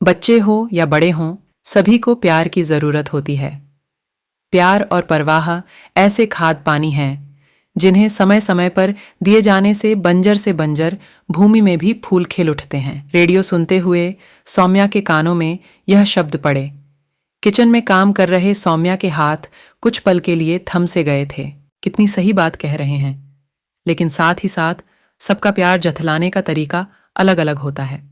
बच्चे हो या बड़े हों, सभी को प्यार की जरूरत होती है। प्यार और परवाह ऐसे खाद पानी हैं जिन्हें समय समय पर दिए जाने से बंजर भूमि में भी फूल खिल उठते हैं। रेडियो सुनते हुए सौम्या के कानों में यह शब्द पड़े। किचन में काम कर रहे सौम्या के हाथ कुछ पल के लिए थम से गए थे। कितनी सही बात कह रहे हैं, लेकिन साथ ही साथ सबका प्यार जथलाने का तरीका अलग अलग होता है।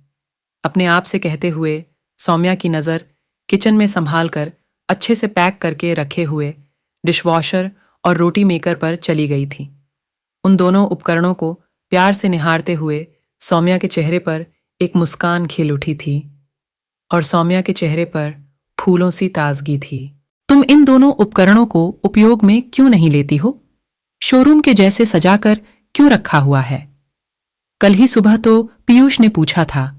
अपने आप से कहते हुए सौम्या की नज़र किचन में संभाल कर अच्छे से पैक करके रखे हुए डिशवॉशर और रोटी मेकर पर चली गई थी। उन दोनों उपकरणों को प्यार से निहारते हुए सौम्या के चेहरे पर एक मुस्कान खिल उठी थी और सौम्या के चेहरे पर फूलों सी ताजगी थी। तुम इन दोनों उपकरणों को उपयोग में क्यों नहीं लेती हो? शोरूम के जैसे सजाकर क्यों रखा हुआ है? कल ही सुबह तो पीयूष ने पूछा था।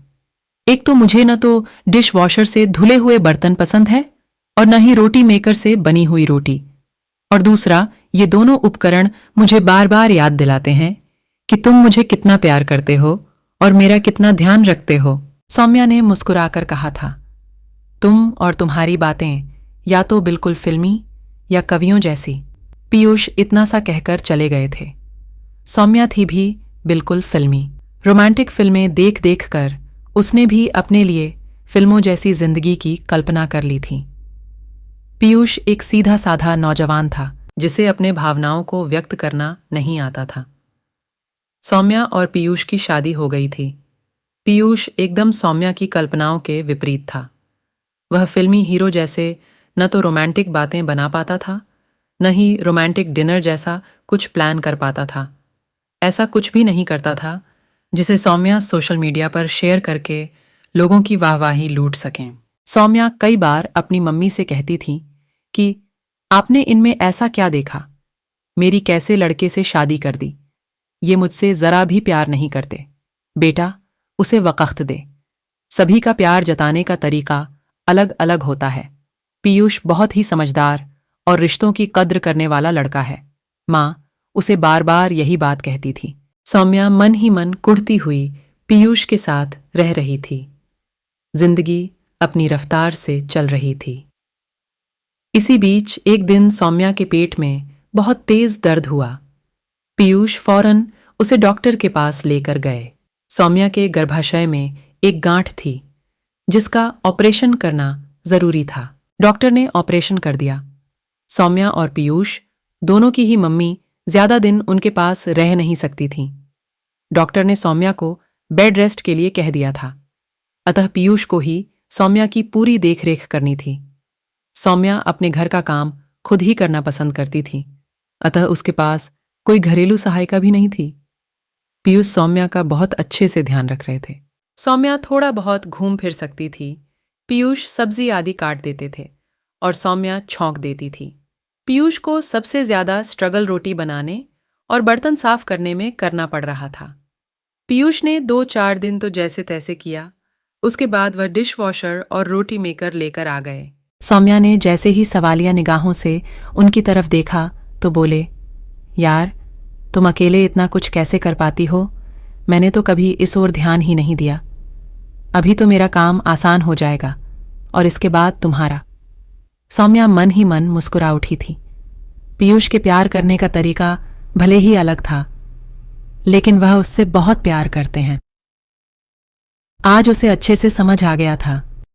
एक तो मुझे न तो डिश वॉशर से धुले हुए बर्तन पसंद है और न ही रोटी मेकर से बनी हुई रोटी, और दूसरा ये दोनों उपकरण मुझे बार बार याद दिलाते हैं कि तुम मुझे कितना प्यार करते हो और मेरा कितना ध्यान रखते हो। सौम्या ने मुस्कुराकर कहा था। तुम और तुम्हारी बातें या तो बिल्कुल फिल्मी या कवियों जैसी। पीयूष इतना सा कहकर चले गए थे। सौम्या थी भी बिल्कुल फिल्मी। रोमांटिक फिल्में देख देख कर उसने भी अपने लिए फिल्मों जैसी जिंदगी की कल्पना कर ली थी। पीयूष एक सीधा साधा नौजवान था जिसे अपने भावनाओं को व्यक्त करना नहीं आता था। सौम्या और पीयूष की शादी हो गई थी। पीयूष एकदम सौम्या की कल्पनाओं के विपरीत था। वह फिल्मी हीरो जैसे न तो रोमांटिक बातें बना पाता था, न ही रोमांटिक डिनर जैसा कुछ प्लान कर पाता था। ऐसा कुछ भी नहीं करता था जिसे सौम्या सोशल मीडिया पर शेयर करके लोगों की वाहवाही लूट सकें। सौम्या कई बार अपनी मम्मी से कहती थी कि आपने इनमें ऐसा क्या देखा? मेरी कैसे लड़के से शादी कर दी? ये मुझसे जरा भी प्यार नहीं करते। बेटा, उसे वक्त दे। सभी का प्यार जताने का तरीका अलग अलग होता है। पीयूष बहुत ही समझदार और रिश्तों की कद्र करने वाला लड़का है। माँ उसे बार बार यही बात कहती थी। सौम्या मन ही मन कुढ़ती हुई पीयूष के साथ रह रही थी। जिंदगी अपनी रफ्तार से चल रही थी। इसी बीच एक दिन सौम्या के पेट में बहुत तेज दर्द हुआ। पीयूष फौरन उसे डॉक्टर के पास लेकर गए। सौम्या के गर्भाशय में एक गांठ थी जिसका ऑपरेशन करना जरूरी था। डॉक्टर ने ऑपरेशन कर दिया। सौम्या और पीयूष दोनों की ही मम्मी ज्यादा दिन उनके पास रह नहीं सकती थी। डॉक्टर ने सौम्या को बेड रेस्ट के लिए कह दिया था, अतः पीयूष को ही सौम्या की पूरी देखरेख करनी थी। सौम्या अपने घर का काम खुद ही करना पसंद करती थी, अतः उसके पास कोई घरेलू सहायिका भी नहीं थी। पीयूष सौम्या का बहुत अच्छे से ध्यान रख रहे थे। सौम्या थोड़ा बहुत घूम फिर सकती थी। पीयूष सब्जी आदि काट देते थे और सौम्या छौंक देती थी। पीयूष को सबसे ज्यादा स्ट्रगल रोटी बनाने और बर्तन साफ करने में करना पड़ रहा था। पीयूष ने 2-4 दिन तो जैसे तैसे किया। उसके बाद वह डिश वॉशर और रोटी मेकर लेकर आ गए। सौम्या ने जैसे ही सवालिया निगाहों से उनकी तरफ देखा तो बोले, यार तुम अकेले इतना कुछ कैसे कर पाती हो? मैंने तो कभी इस ओर ध्यान ही नहीं दिया। अभी तो मेरा काम आसान हो जाएगा और इसके बाद तुम्हारा। सौम्या मन ही मन मुस्कुरा उठी थी। पीयूष के प्यार करने का तरीका भले ही अलग था, लेकिन वह उससे बहुत प्यार करते हैं। आज उसे अच्छे से समझ आ गया था